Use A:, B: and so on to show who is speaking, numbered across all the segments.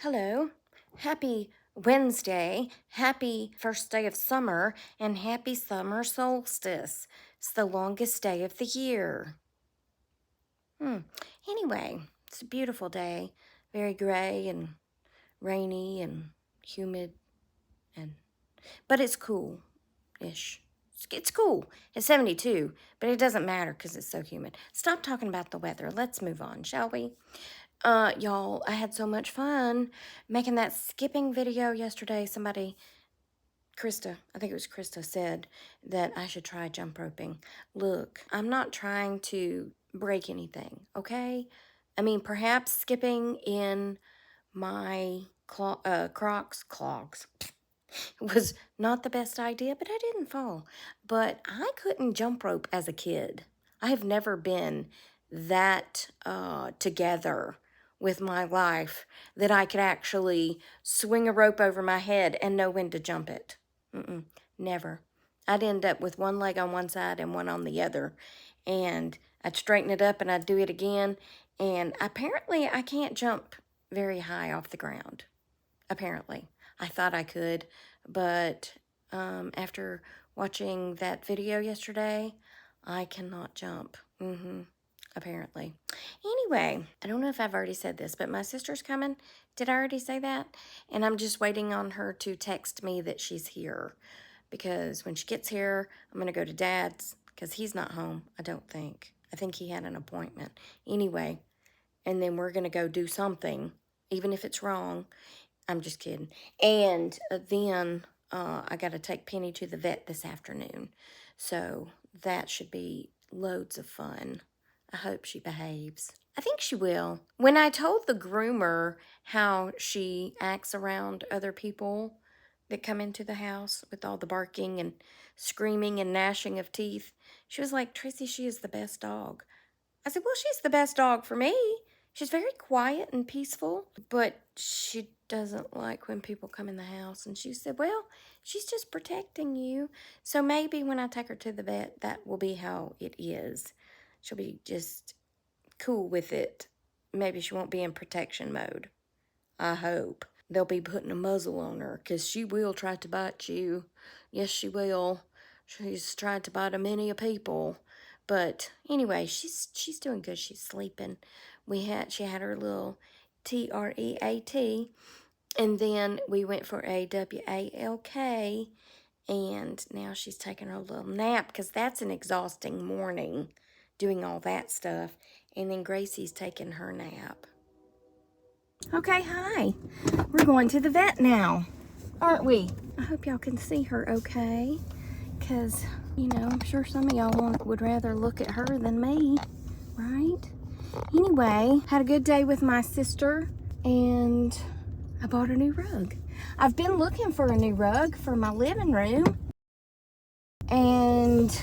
A: Hello. Happy Wednesday. Happy first day of summer and happy summer solstice. It's the longest day of the year. Anyway, it's a beautiful day. Very gray and rainy and humid but it's cool-ish. It's cool. It's 72, but it doesn't matter because it's so humid. Stop talking about the weather. Let's move on, shall we? Y'all, I had so much fun making that skipping video yesterday. Krista, I think it was Krista, said that I should try jump roping. Look, I'm not trying to break anything, okay? I mean, perhaps skipping in my Crocs clogs was not the best idea, but I didn't fall. But I couldn't jump rope as a kid. I have never been that together with my life that I could actually swing a rope over my head and know when to jump it. Never. I'd end up with one leg on one side and one on the other, and I'd straighten it up and I'd do it again, and apparently I can't jump very high off the ground. Apparently. I thought I could, but after watching that video yesterday, I cannot jump. Apparently. Anyway, I don't know if I've already said this, but my sister's coming. Did I already say that? And I'm just waiting on her to text me that she's here, because when she gets here, I'm going to go to Dad's because he's not home, I don't think. I think he had an appointment. Anyway, and then we're going to go do something, even if it's wrong. I'm just kidding. And then I got to take Penny to the vet this afternoon. So that should be loads of fun. I hope she behaves. I think she will. When I told the groomer how she acts around other people that come into the house with all the barking and screaming and gnashing of teeth, she was like, "Tracy, she is the best dog." I said, "Well, she's the best dog for me. She's very quiet and peaceful, but she doesn't like when people come in the house." And she said, "Well, she's just protecting you. So maybe when I take her to the vet, that will be how it is. She'll be just cool with it. Maybe she won't be in protection mode. I hope. They'll be putting a muzzle on her because she will try to bite you. Yes, she will. She's tried to bite many a people. But anyway, she's doing good. She's sleeping. She had her little TREAT, and then we went for a WALK, and now she's taking her little nap because that's an exhausting morning doing all that stuff. And then Gracie's taking her nap. Okay, hi. We're going to the vet now, aren't we? I hope y'all can see her okay, because, you know, I'm sure some of y'all would rather look at her than me, right? Anyway, had a good day with my sister, and I bought a new rug. I've been looking for a new rug for my living room, and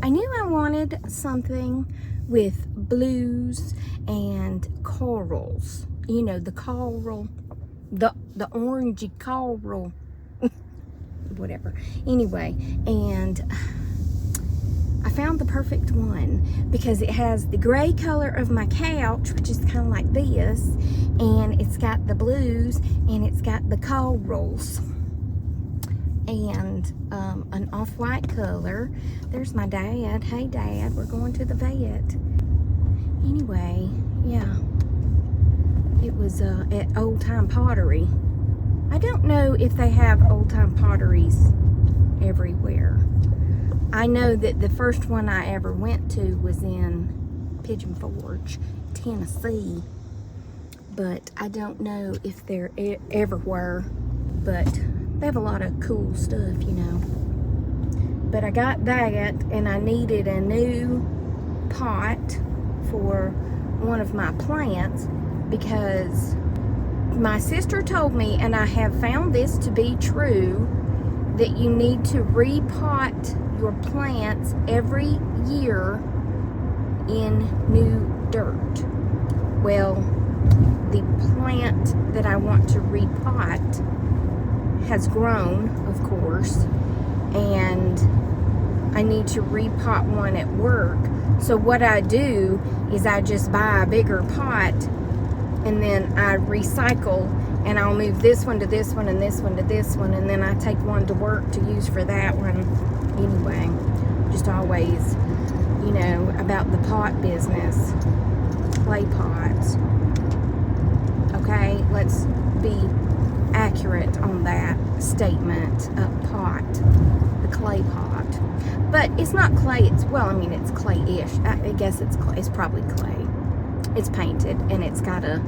A: I knew I wanted something with blues and corals. You know, the coral, the orangey coral, whatever. Anyway, and I found the perfect one because it has the gray color of my couch, which is kind of like this, and it's got the blues, and it's got the corals, and an off-white color. There's my dad. Hey, Dad, we're going to the vet. Anyway, yeah. It was at Old Time Pottery. I don't know if they have Old Time Potteries everywhere. I know that the first one I ever went to was in Pigeon Forge, Tennessee. But I don't know if they're everywhere. But they have a lot of cool stuff, you know. But I got that, and I needed a new pot for one of my plants, because my sister told me, and I have found this to be true, that you need to repot your plants every year in new dirt. Well, the plant that I want to repot has grown, of course, and I need to repot one at work. So what I do is I just buy a bigger pot, and then I recycle and I'll move this one to this one and this one to this one, and then I take one to work to use for that one. Anyway, just always, you know, about the pot business, clay pots. Okay, let's be accurate on that statement of pot, the clay pot. But it's not clay, it's, well, I mean, it's clay-ish. I guess it's clay, it's probably clay. It's painted, and it's got a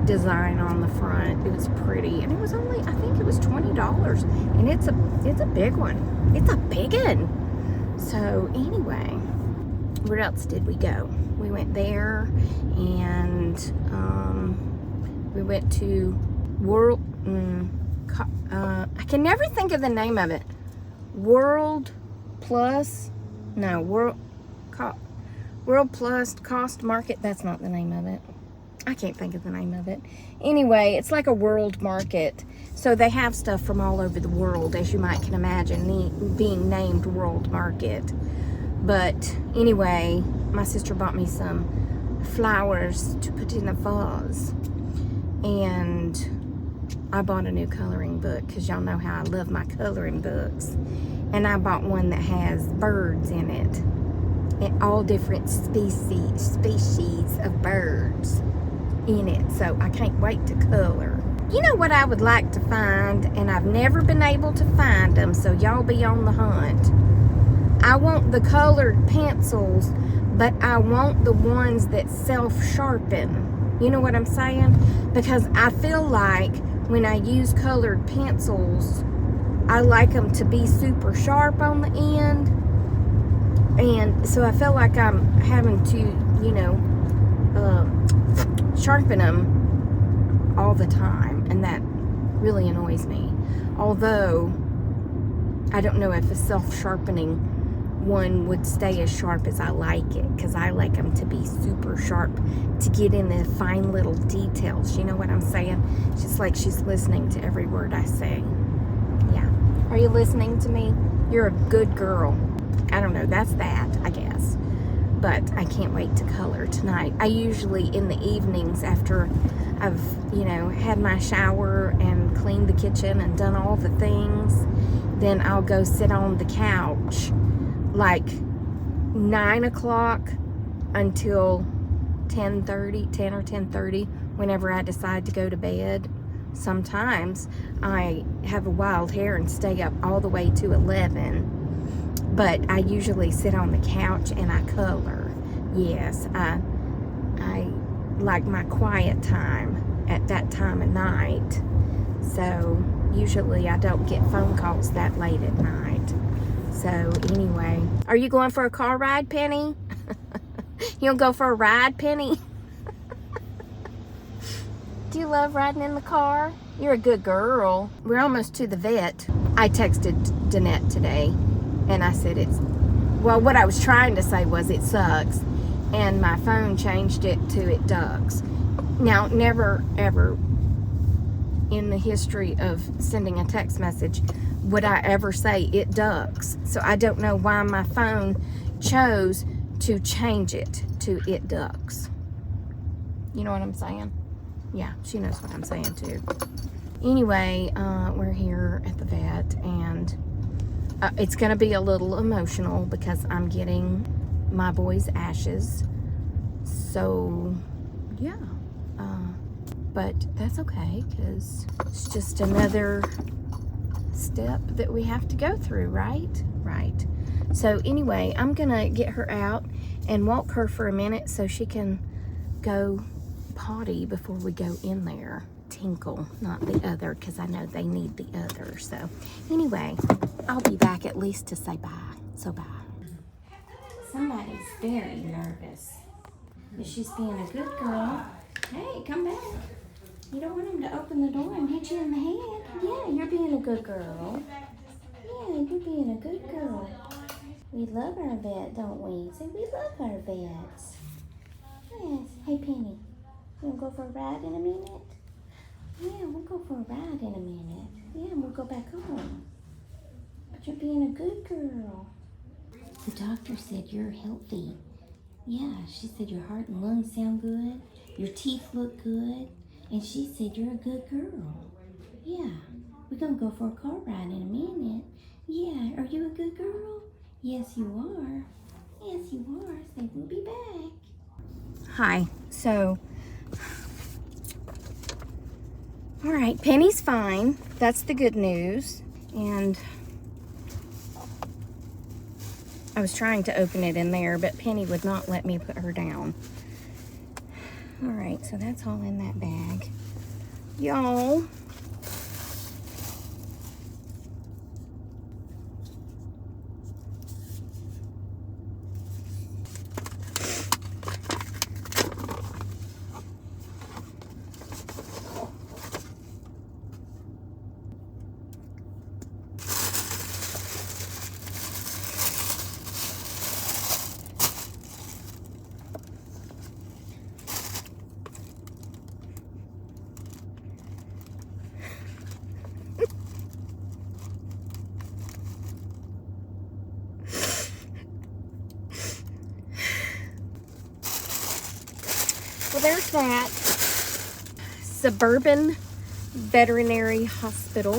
A: design on the front. It was pretty, and it was only, I think it was $20, and it's a big one. It's a big one. So anyway, where else did we go? We went there, and we went to World, I can never think of the name of it. World Plus Cost Market. That's not the name of it. I can't think of the name of it. Anyway, it's like a world market. So they have stuff from all over the world, as you might can imagine, being named World Market. But anyway, my sister bought me some flowers to put in a vase. And I bought a new coloring book, because y'all know how I love my coloring books. And I bought one that has birds in it. And all different species of birds in it. So I can't wait to color. You know what I would like to find, and I've never been able to find them, so y'all be on the hunt. I want the colored pencils, but I want the ones that self-sharpen. You know what I'm saying? Because I feel like when I use colored pencils, I like them to be super sharp on the end. And so I feel like I'm having to, you know, sharpen them all the time. And that really annoys me. Although, I don't know if a self-sharpening one would stay as sharp as I like it, because I like them to be super sharp, to get in the fine little details. You know what I'm saying? It's just like she's listening to every word I say. Yeah. Are you listening to me? You're a good girl. I don't know. That's that, I guess. But I can't wait to color tonight. I usually, in the evenings, after I've, you know, had my shower and cleaned the kitchen and done all the things, then I'll go sit on the couch like 9 o'clock until 10 or 10:30, whenever I decide to go to bed. Sometimes I have a wild hair and stay up all the way to 11, but I usually sit on the couch and I color. Yes, I like my quiet time at that time of night, so usually I don't get phone calls that late at night. So anyway, are you going for a car ride, Penny? You'll go for a ride, Penny? Do you love riding in the car? You're a good girl. We're almost to the vet. I texted Danette today, and I said well, what I was trying to say was it sucks, and my phone changed it to it ducks. Now, never, ever in the history of sending a text message would I ever say it ducks. So I don't know why my phone chose to change it to it ducks. You know what I'm saying? Yeah, she knows what I'm saying too. Anyway, we're here at the vet, and it's gonna be a little emotional because I'm getting my boy's ashes. So yeah, but that's okay, because it's just another step that we have to go through, right? Right. So anyway, I'm gonna get her out and walk her for a minute so she can go potty before we go in there. Tinkle, not the other, because I know they need the other. So anyway, I'll be back at least to say bye. So bye. Somebody's very nervous, but she's being a good girl. Hey, come back. You don't want him to open the door and hit you in the head. Yeah, you're being a good girl. Yeah, you're being a good girl. We love our vet, don't we? Say, we love our vets. Yes. Hey, Penny, you want to go for a ride in a minute? Yeah, we'll go for a ride in a minute. Yeah, we'll go back home. But you're being a good girl. The doctor said you're healthy. Yeah, she said your heart and lungs sound good. Your teeth look good. And she said, you're a good girl. Yeah, we're going to go for a car ride in a minute. Yeah, are you a good girl? Yes, you are. Yes, you are. So we'll be back. Hi. So, all right, Penny's fine. That's the good news. And I was trying to open it in there, but Penny would not let me put her down. All right, so that's all in that bag. Y'all. Well, there's that. Suburban Veterinary Hospital,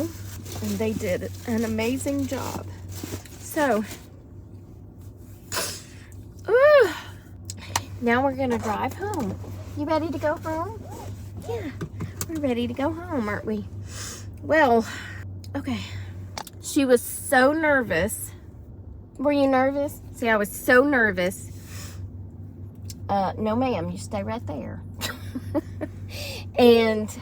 A: and they did an amazing job. So, now we're gonna drive home. You ready to go home? Yeah, we're ready to go home, aren't we? Well, okay. She was so nervous. Were you nervous? See, I was so nervous. No ma'am, you stay right there. And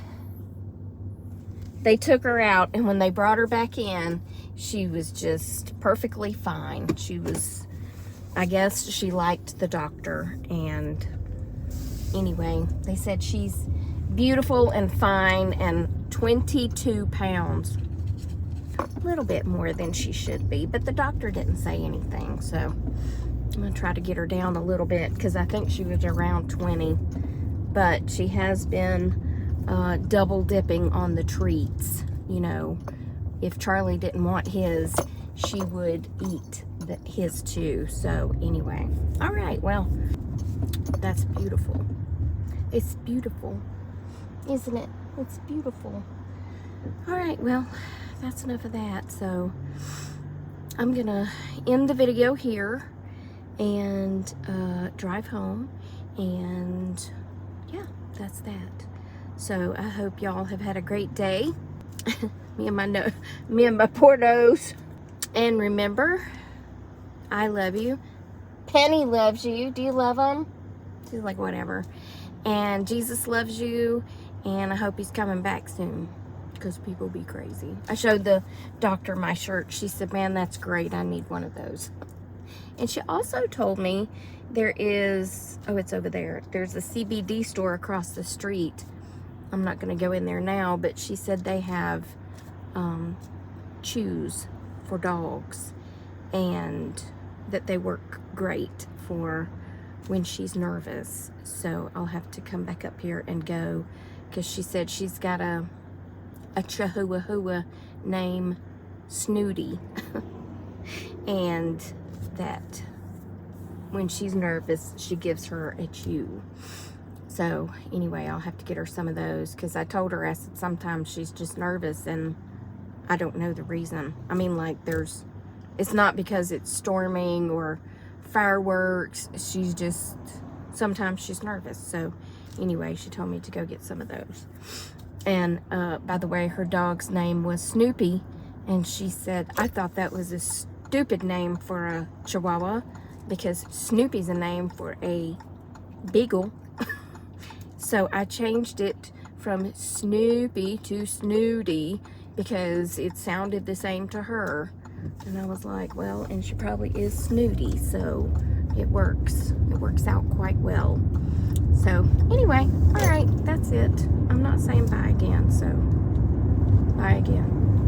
A: they took her out, and when they brought her back in, she was just perfectly fine. She was, I guess she liked the doctor, and anyway, they said she's beautiful and fine and 22 pounds. A little bit more than she should be, but the doctor didn't say anything, so I'm gonna try to get her down a little bit because I think she was around 20, but she has been double dipping on the treats. You know, if Charlie didn't want his, she would eat his too. So anyway, all right, well, that's beautiful. It's beautiful, isn't it? It's beautiful. All right, well, that's enough of that. So I'm gonna end the video here and drive home, and yeah, that's that. So I hope y'all have had a great day. me and my poor nose. And remember, I love you. Penny loves you. Do you love him? She's like, whatever. And Jesus loves you, and I hope he's coming back soon, because people be crazy. I showed the doctor my shirt. She said, man, that's great. I need one of those. And she also told me there is, oh, it's over there. There's a CBD store across the street. I'm not going to go in there now, but she said they have chews for dogs, and that they work great for when she's nervous. So I'll have to come back up here and go, because she said she's got a Chihuahua named Snooty and that when she's nervous, she gives her a chew. So anyway, I'll have to get her some of those, because I told her, I said, sometimes she's just nervous and I don't know the reason. I mean, like, it's not because it's storming or fireworks. She's just, sometimes she's nervous. So anyway, she told me to go get some of those. And by the way, her dog's name was Snoopy, and she said, I thought that was a stupid name for a Chihuahua, because Snoopy's a name for a beagle. So I changed it from Snoopy to Snooty because it sounded the same to her. And I was like, well, and she probably is snooty, so it works. It works out quite well. So anyway, all right, that's it. I'm not saying bye again, so bye again.